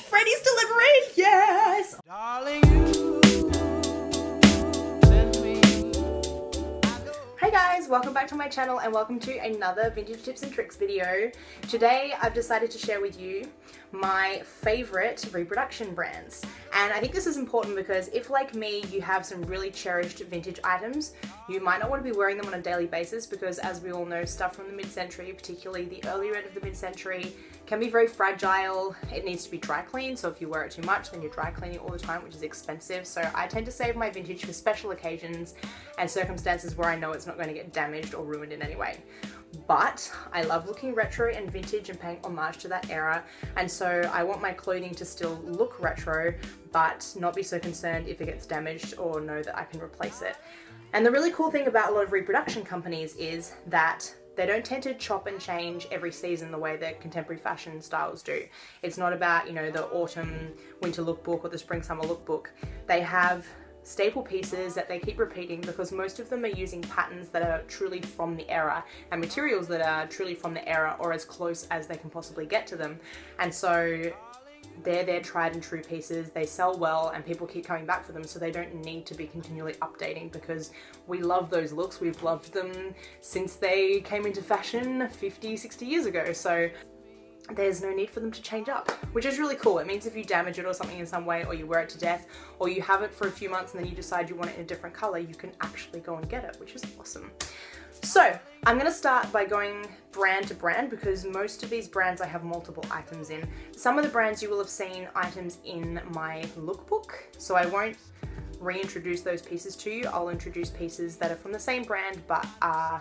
Freddie's delivery, yes! Darling, you send me. Hey guys, welcome back to my channel and welcome to another vintage tips and tricks video. Today I've decided to share with you my favorite reproduction brands. And I think this is important because if, like me, you have some really cherished vintage items, you might not want to be wearing them on a daily basis because, as we all know, stuff from the mid-century, particularly the earlier end of the mid-century, can be very fragile. It needs to be dry cleaned, so if you wear it too much, then you're dry cleaning all the time, which is expensive. So I tend to save my vintage for special occasions and circumstances where I know it's not going to get damaged or ruined in any way. But I love looking retro and vintage and paying homage to that era, and so I want my clothing to still look retro but not be so concerned if it gets damaged or know that I can replace it. And the really cool thing about a lot of reproduction companies is that they don't tend to chop and change every season the way that contemporary fashion styles do. It's not about, you know, the autumn winter lookbook or the spring summer lookbook. They have staple pieces that they keep repeating because most of them are using patterns that are truly from the era and materials that are truly from the era or as close as they can possibly get to them. And so they're their tried and true pieces, they sell well and people keep coming back for them, so they don't need to be continually updating because we love those looks. We've loved them since they came into fashion 50, 60 years ago. So there's no need for them to change up, which is really cool. It means if you damage it or something in some way, or you wear it to death, or you have it for a few months and then you decide you want it in a different color, you can actually go and get it, which is awesome. So I'm going to start by going brand to brand because most of these brands I have multiple items in. Some of the brands you will have seen items in my lookbook, so I won't reintroduce those pieces to you. I'll introduce pieces that are from the same brand but are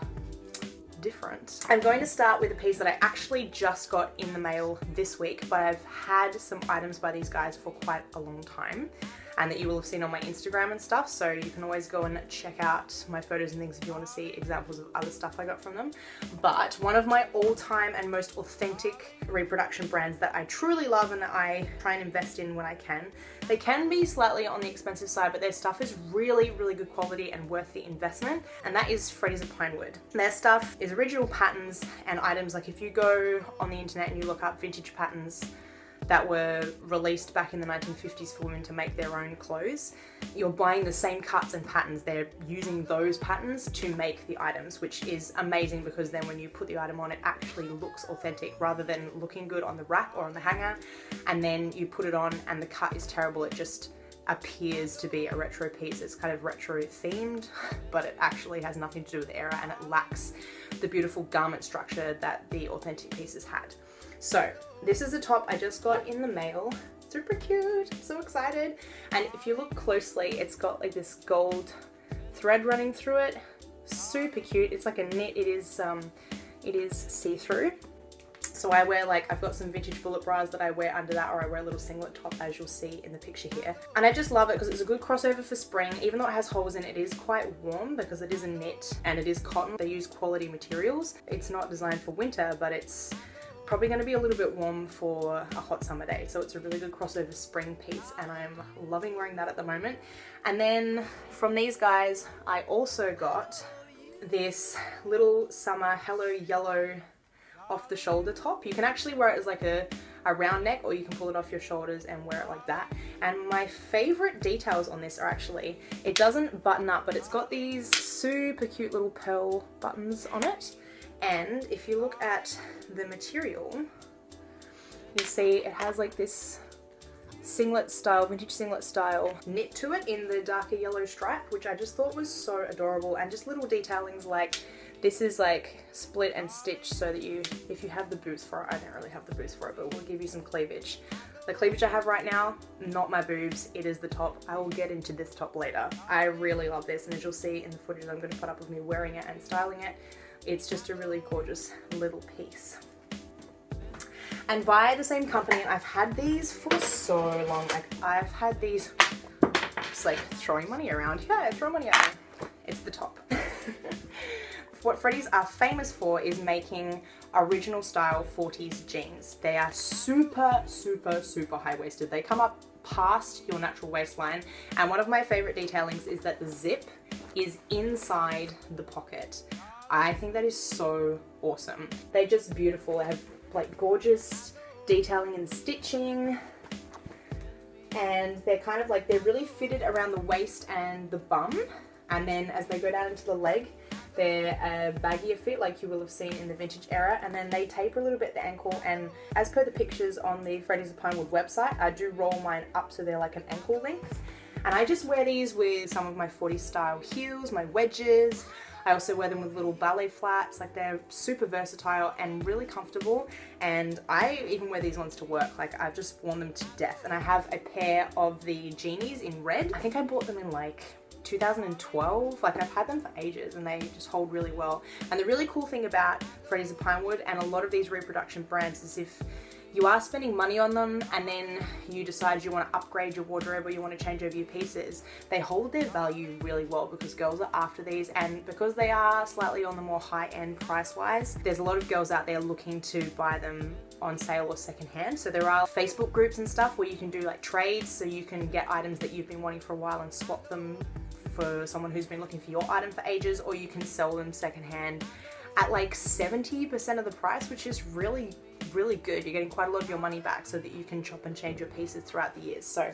different. I'm going to start with a piece that I actually just got in the mail this week, but I've had some items by these guys for quite a long time and that you will have seen on my Instagram and stuff, so you can always go and check out my photos and things if you want to see examples of other stuff I got from them. But one of my all-time and most authentic reproduction brands that I truly love and that I try and invest in when I can. They can be slightly on the expensive side, but their stuff is really, really good quality and worth the investment, and that is Freddie's of Pinewood. Their stuff is original patterns and items. Like if you go on the internet and you look up vintage patterns that were released back in the 1950s for women to make their own clothes, you're buying the same cuts and patterns. They're using those patterns to make the items, which is amazing because then when you put the item on, it actually looks authentic rather than looking good on the rack or on the hanger, and then you put it on and the cut is terrible. It just appears to be a retro piece. It's kind of retro themed, but it actually has nothing to do with the era and it lacks the beautiful garment structure that the authentic pieces had. So this is a top I just got in the mail. Super cute, I'm so excited. And if you look closely, it's got like this gold thread running through it. Super cute. It's like a knit. It is see-through. So I wear, like, I've got some vintage bullet bras that I wear under that, or I wear a little singlet top as you'll see in the picture here. And I just love it because it's a good crossover for spring. Even though it has holes in it, it is quite warm because it is a knit and it is cotton. They use quality materials. It's not designed for winter, but it's probably going to be a little bit warm for a hot summer day. So it's a really good crossover spring piece and I'm loving wearing that at the moment. And then from these guys, I also got this little summer Hello Yellow off the shoulder top. You can actually wear it as like a round neck, or you can pull it off your shoulders and wear it like that. And my favorite details on this are actually, it doesn't button up, but it's got these super cute little pearl buttons on it. And if you look at the material, you see it has like this singlet style, vintage singlet style knit to it in the darker yellow stripe, which I just thought was so adorable. And just little detailings like this is like split and stitched so that you, if you have the boobs for it, I don't really have the boobs for it, but we'll give you some cleavage. The cleavage I have right now, not my boobs, it is the top. I will get into this top later. I really love this, and as you'll see in the footage I'm going to put up of me wearing it and styling it, it's just a really gorgeous little piece. And by the same company, I've had these for so long. Like, I've had these, just like throwing money around. Yeah, throw money at me. It's the top. What Freddie's are famous for is making original style 40s jeans. They are super, super, super high-waisted. They come up past your natural waistline, and one of my favorite detailings is that the zip is inside the pocket. I think that is so awesome. They're just beautiful. They have like gorgeous detailing and stitching. and they're kind of like, they're really fitted around the waist and the bum, and then as they go down into the leg, they're a baggier fit like you will have seen in the vintage era, and then they taper a little bit at the ankle, and as per the pictures on the Freddy's of Pinewood website, I do roll mine up so they're like an ankle length. And I just wear these with some of my 40s style heels, my wedges. I also wear them with little ballet flats. Like, they're super versatile and really comfortable. And I even wear these ones to work. Like, I've just worn them to death. And I have a pair of the Genies in red. I think I bought them in like 2012. Like, I've had them for ages and they just hold really well. And the really cool thing about Freddy's of Pinewood and a lot of these reproduction brands is if you are spending money on them and then you decide you want to upgrade your wardrobe or you want to change over your pieces, they hold their value really well because girls are after these, and because they are slightly on the more high-end price-wise, there's a lot of girls out there looking to buy them on sale or secondhand. So there are Facebook groups and stuff where you can do like trades, so you can get items that you've been wanting for a while and swap them for someone who's been looking for your item for ages, or you can sell them secondhand at like 70% of the price, which is really good. You're getting quite a lot of your money back so that you can chop and change your pieces throughout the years. So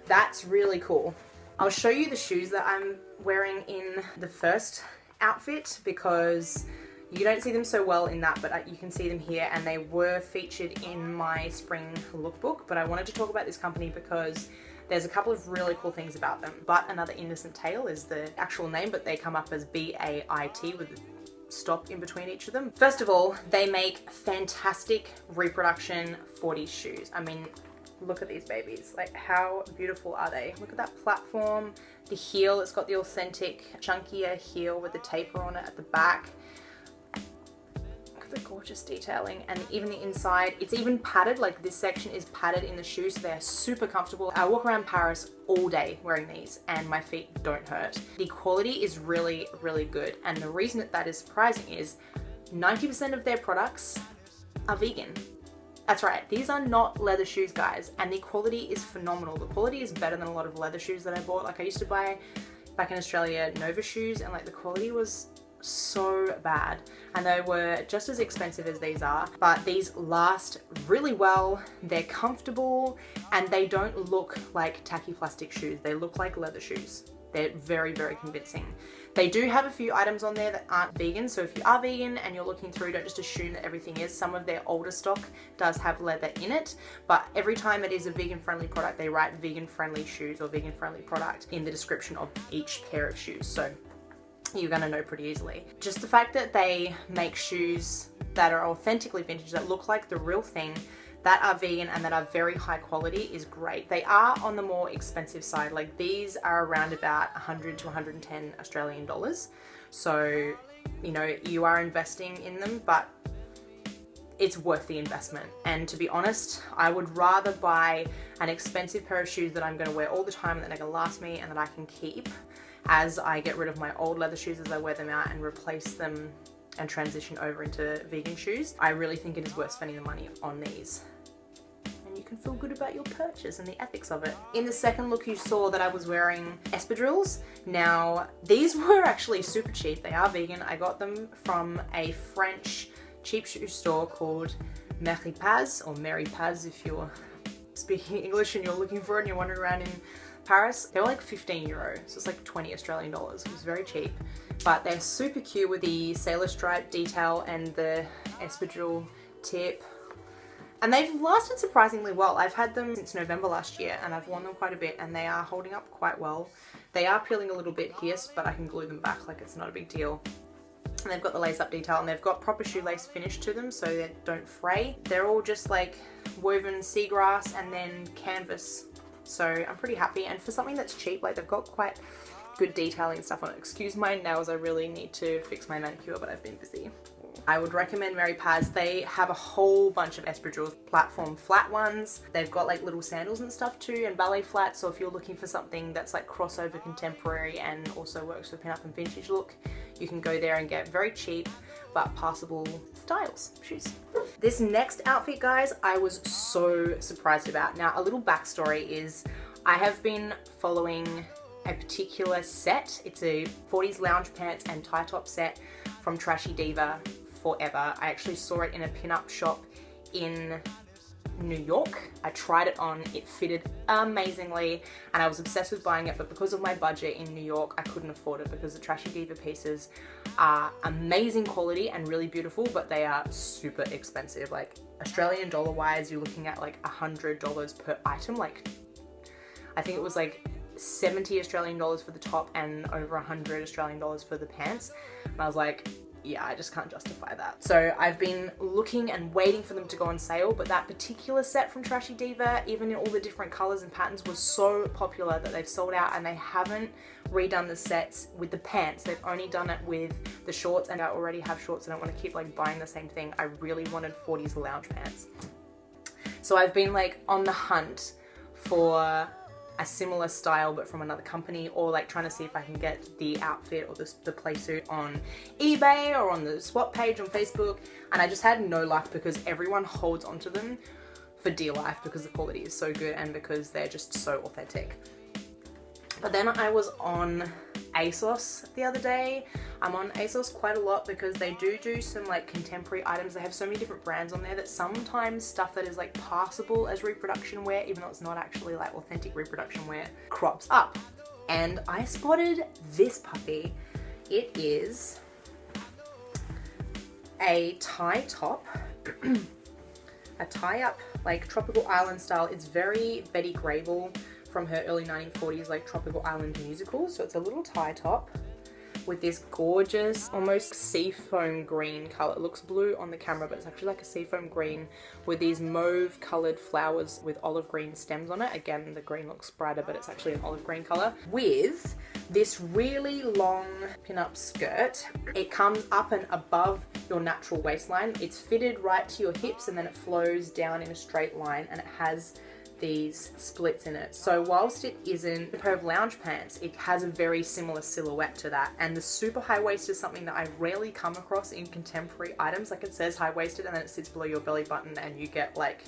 that's really cool. I'll show you the shoes that I'm wearing in the first outfit because you don't see them so well in that, but you can see them here, and they were featured in my spring lookbook. But I wanted to talk about this company because there's a couple of really cool things about them. But Another Innocent Tale is the actual name, but they come up as B-A-I-T with stop in between each of them. First of all, they make fantastic reproduction 40s shoes. I mean, look at these babies. Like, how beautiful are they? Look at that platform, the heel, it's got the authentic chunkier heel with the taper on it at the back. Look at the gorgeous detailing, and even the inside, it's even padded. Like, this section is padded in the shoe, so they're super comfortable. I walk around Paris all day wearing these and my feet don't hurt. The quality is really good, and the reason that is surprising is 90% of their products are vegan. That's right, these are not leather shoes, guys, and the quality is phenomenal. The quality is better than a lot of leather shoes that I bought. Like, I used to buy back in Australia Nova shoes, and like the quality was so bad, and they were just as expensive as these are, but these last really well. They're comfortable and they don't look like tacky plastic shoes. They look like leather shoes. They're very convincing. They do have a few items on there that aren't vegan, so if you are vegan and you're looking through, don't just assume that everything is. Some of their older stock does have leather in it, but every time it is a vegan friendly product, they write vegan friendly shoes or vegan friendly product in the description of each pair of shoes. So you're gonna know pretty easily. Just the fact that they make shoes that are authentically vintage, that look like the real thing, that are vegan and that are very high quality is great. They are on the more expensive side. Like, these are around about 100 to 110 Australian dollars. So, you know, you are investing in them, but it's worth the investment. And to be honest, I would rather buy an expensive pair of shoes that I'm gonna wear all the time and that are gonna last me and that I can keep, as I get rid of my old leather shoes as I wear them out and replace them and transition over into vegan shoes. I really think it is worth spending the money on these. And you can feel good about your purchase and the ethics of it. In the second look, you saw that I was wearing espadrilles. Now, these were actually super cheap. They are vegan. I got them from a French cheap shoe store called Mary Paz, or Mary Paz if you're speaking English and you're looking for it and you're wandering around in Paris. They were like 15 euros, so it's like 20 Australian dollars. It was very cheap, but they're super cute with the sailor stripe detail and the espadrille tip. And they've lasted surprisingly well. I've had them since November last year and I've worn them quite a bit and they are holding up quite well. They are peeling a little bit here, but I can glue them back, like it's not a big deal. And they've got the lace up detail and they've got proper shoelace finish to them so they don't fray. They're all just like woven seagrass and then canvas. So I'm pretty happy, and for something that's cheap, like they've got quite good detailing and stuff on it. Excuse my nails, I really need to fix my manicure, but I've been busy. I would recommend Mary Paz. They have a whole bunch of espadrilles, platform flat ones. They've got like little sandals and stuff too, and ballet flats. So if you're looking for something that's like crossover contemporary and also works with pinup and vintage look, you can go there and get very cheap but passable styles shoes. This next outfit, guys, I was so surprised about. Now, a little backstory is I have been following a particular set. It's a 40s lounge pants and tie top set from Trashy Diva forever. I actually saw it in a pinup shop in New York. I tried it on, it fitted amazingly, and I was obsessed with buying it, but because of my budget in New York, I couldn't afford it because the Trashy Diva pieces are amazing quality and really beautiful, but they are super expensive. Like Australian dollar wise, you're looking at like $100 per item. Like I think it was like 70 Australian dollars for the top and over 100 Australian dollars for the pants. And I was like, yeah, I just can't justify that. So I've been looking and waiting for them to go on sale, but that particular set from Trashy Diva, even in all the different colors and patterns, was so popular that they've sold out, and they haven't redone the sets with the pants. They've only done it with the shorts, and I already have shorts. I don't want to keep like buying the same thing. I really wanted 40s lounge pants. So I've been like on the hunt for a similar style but from another company, or like trying to see if I can get the outfit or the play suit on eBay or on the swap page on Facebook, and I just had no luck because everyone holds onto them for dear life because the quality is so good and because they're just so authentic. But then I was on ASOS the other day. I'm on ASOS quite a lot because they do some like contemporary items. They have so many different brands on there that sometimes stuff that is like passable as reproduction wear, even though it's not actually like authentic reproduction wear, crops up. And I spotted this puppy. It is a tie top, a tie up like tropical island style. It's very Betty Grable from her early 1940s like tropical island musicals. So it's a little tie top with this gorgeous almost seafoam green color. It looks blue on the camera, but it's actually like a seafoam green with these mauve colored flowers with olive green stems on it. Again, the green looks brighter, but it's actually an olive green color with this really long pin-up skirt. It comes up and above your natural waistline. It's fitted right to your hips, and then it flows down in a straight line, and it has these splits in it. So whilst it isn't a pair of lounge pants, it has a very similar silhouette to that. And the super high waist is something that I rarely come across in contemporary items. Like it says high waisted and then it sits below your belly button and you get like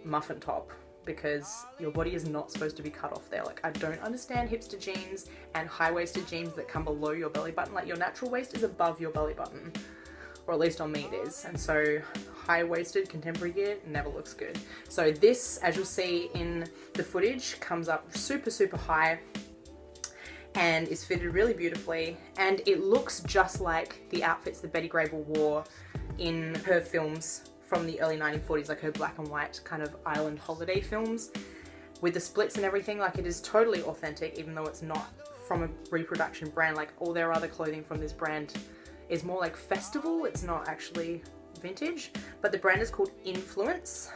muffin top, because your body is not supposed to be cut off there. Like I don't understand hipster jeans and high waisted jeans that come below your belly button. Like your natural waist is above your belly button, or at least on me it is. And so high-waisted contemporary gear never looks good. So this, as you'll see in the footage, comes up super, super high and is fitted really beautifully. And it looks just like the outfits that Betty Grable wore in her films from the early 1940s, like her black and white kind of island holiday films with the splits and everything. Like it is totally authentic, even though it's not from a reproduction brand. Like all their other clothing from this brand is more like festival. It's not actually vintage, but the brand is called Influence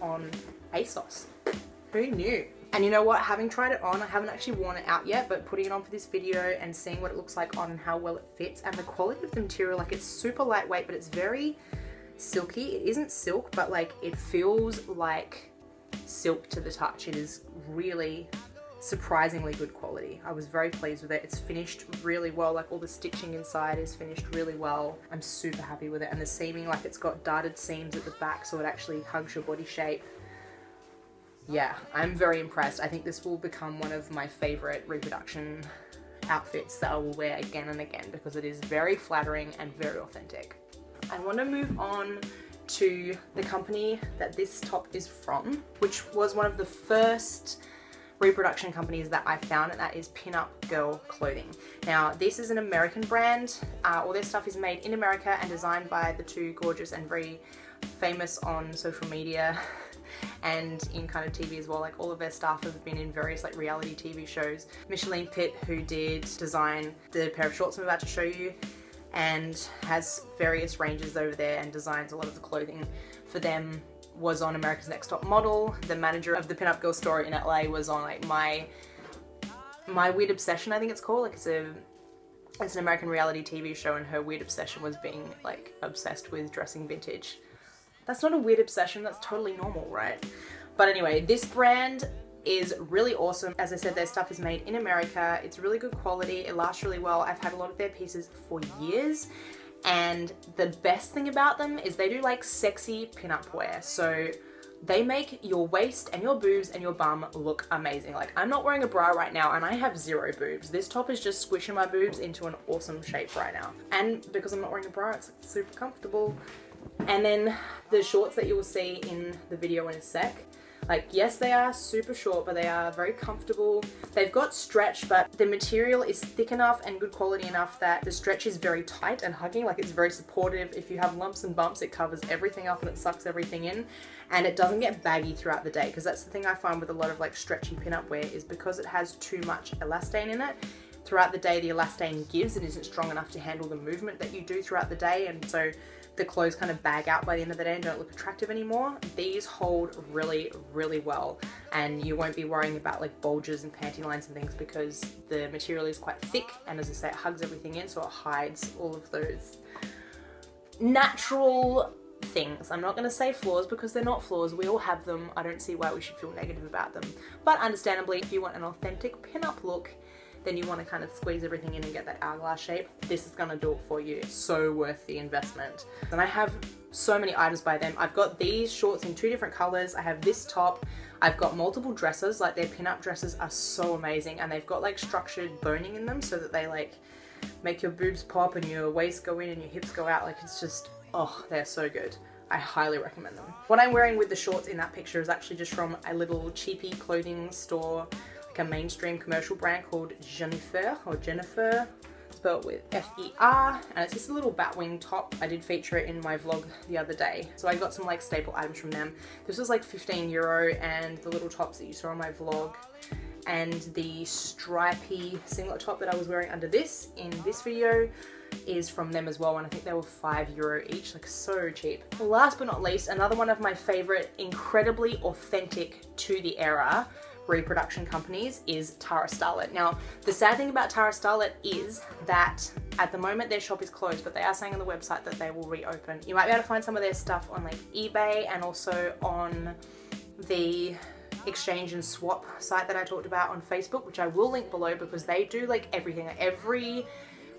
on ASOS. Who knew? And you know what, having tried it on, I haven't actually worn it out yet, but putting it on for this video and seeing what it looks like on and how well it fits, and the quality of the material, like it's super lightweight, but it's very silky. It isn't silk, but like it feels like silk to the touch. It is really surprisingly good quality. I was very pleased with it. It's finished really well. Like all the stitching inside is finished really well. I'm super happy with it. And the seaming, like it's got darted seams at the back, so it actually hugs your body shape. Yeah, I'm very impressed. I think this will become one of my favorite reproduction outfits that I will wear again and again because it is very flattering and very authentic. I want to move on to the company that this top is from, which was one of the first reproduction companies that I found, and that is Pinup Girl clothing. Now this is an American brand. All their stuff is made in America and designed by the two gorgeous and very famous on social media and in kind of TV as well. Like all of their staff have been in various like reality TV shows. Micheline Pitt, who did design the pair of shorts I'm about to show you, and has various ranges over there and designs a lot of the clothing for them, was on America's Next Top Model. The manager of the Pinup Girl store in LA was on like My Weird Obsession, I think it's called. Like it's an American reality TV show, and her weird obsession was being like obsessed with dressing vintage. That's not a weird obsession, that's totally normal, right? But anyway, this brand is really awesome. As I said, their stuff is made in America. It's really good quality. It lasts really well. I've had a lot of their pieces for years. And the best thing about them is they do like sexy pinup wear. So they make your waist and your boobs and your bum look amazing. Like I'm not wearing a bra right now and I have zero boobs. This top is just squishing my boobs into an awesome shape right now. And because I'm not wearing a bra, it's super comfortable. And then the shorts that you'll see in the video in a sec, like, yes, they are super short, but they are very comfortable. They've got stretch, but the material is thick enough and good quality enough that the stretch is very tight and hugging, like it's very supportive. If you have lumps and bumps, it covers everything up and it sucks everything in, and it doesn't get baggy throughout the day, because that's the thing I find with a lot of like stretchy pinup wear, is because it has too much elastane in it. Throughout the day, the elastane gives and isn't strong enough to handle the movement that you do throughout the day, and so the clothes kind of bag out by the end of the day and don't look attractive anymore. These hold really, really well, and you won't be worrying about like bulges and panty lines and things, because the material is quite thick, and as I say, it hugs everything in, so it hides all of those natural things. I'm not going to say flaws, because they're not flaws. We all have them. I don't see why we should feel negative about them. But understandably, if you want an authentic pinup look, then you want to kind of squeeze everything in and get that hourglass shape, this is going to do it for you. So worth the investment. And I have so many items by them. I've got these shorts in 2 different colors. I have this top. I've got multiple dresses. Like, their pinup dresses are so amazing, and they've got like structured boning in them so that they like make your boobs pop and your waist go in and your hips go out. Like, it's just, oh, they're so good. I highly recommend them. What I'm wearing with the shorts in that picture is actually just from a little cheapy clothing store, like a mainstream commercial brand called Jennifer, or Jennifer, spelled with F-E-R, and it's just a little batwing top. I did feature it in my vlog the other day. So I got some like staple items from them. This was like €15, and the little tops that you saw on my vlog, and the stripy singlet top that I was wearing under this in this video is from them as well, and I think they were €5 each, like so cheap. Last but not least, another one of my favorite, incredibly authentic to the era reproduction companies is Tara Starlet. Now, the sad thing about Tara Starlet is that at the moment their shop is closed, but they are saying on the website that they will reopen. You might be able to find some of their stuff on like eBay, and also on the exchange and swap site that I talked about on Facebook, which I will link below, because they do like everything. Every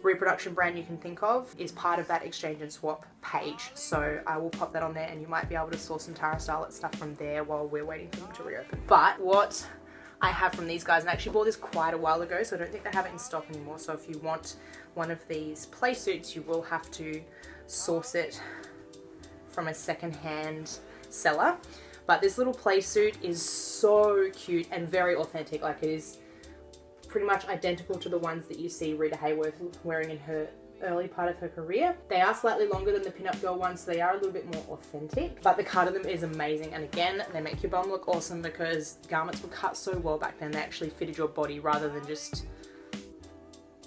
reproduction brand you can think of is part of that exchange and swap page, so I will pop that on there, and you might be able to source some Tara Starlet stuff from there while we're waiting for them to reopen. But what I have from these guys, and I actually bought this quite a while ago, so I don't think they have it in stock anymore, so if you want one of these play suits, you will have to source it from a second-hand seller. But this little play suit is so cute and very authentic. Like, it is pretty much identical to the ones that you see Rita Hayworth wearing in her early part of her career. They are slightly longer than the Pinup Girl ones, so they are a little bit more authentic, but the cut of them is amazing. And again, they make your bum look awesome, because garments were cut so well back then. They actually fitted your body rather than just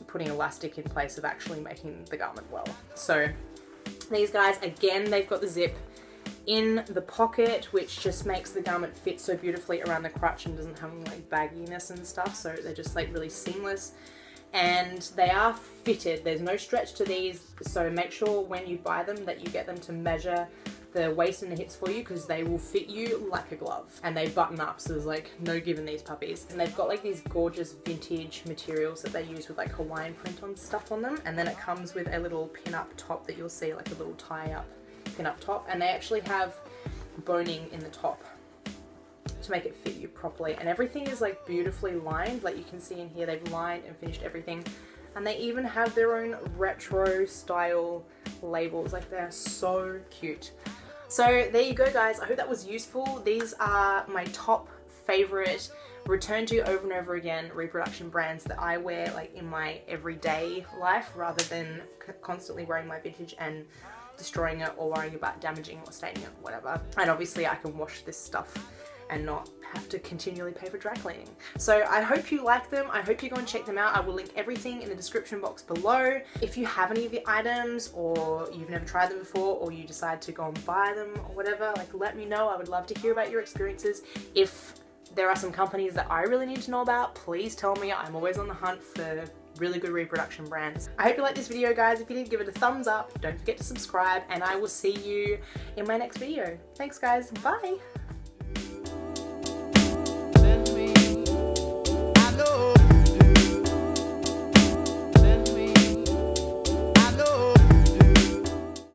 putting elastic in place of actually making the garment well. So these guys, again, they've got the zip in the pocket, which just makes the garment fit so beautifully around the crotch and doesn't have any like bagginess and stuff, so they're just like really seamless. And they are fitted. There's no stretch to these, so make sure when you buy them that you get them to measure the waist and the hips for you, because they will fit you like a glove. And they button up, so there's like no giving these puppies. And they've got like these gorgeous vintage materials that they use with like Hawaiian print on stuff on them. And then it comes with a little pin-up top that you'll see, like a little tie-up pin-up top. And they actually have boning in the top to make it fit you properly, and everything is like beautifully lined. Like you can see in here, they've lined and finished everything, and they even have their own retro style labels. Like, they're so cute. So there you go, guys. I hope that was useful. These are my top favorite, return to over and over again reproduction brands that I wear like in my everyday life, rather than constantly wearing my vintage and destroying it, or worrying about damaging or staining it, whatever. And obviously I can wash this stuff and not have to continually pay for dry cleaning. So I hope you like them. I hope you go and check them out. I will link everything in the description box below. If you have any of the items, or you've never tried them before, or you decide to go and buy them or whatever, like, let me know. I would love to hear about your experiences. If there are some companies that I really need to know about, please tell me. I'm always on the hunt for really good reproduction brands. I hope you liked this video, guys. If you did, give it a thumbs up. Don't forget to subscribe, and I will see you in my next video. Thanks, guys. Bye.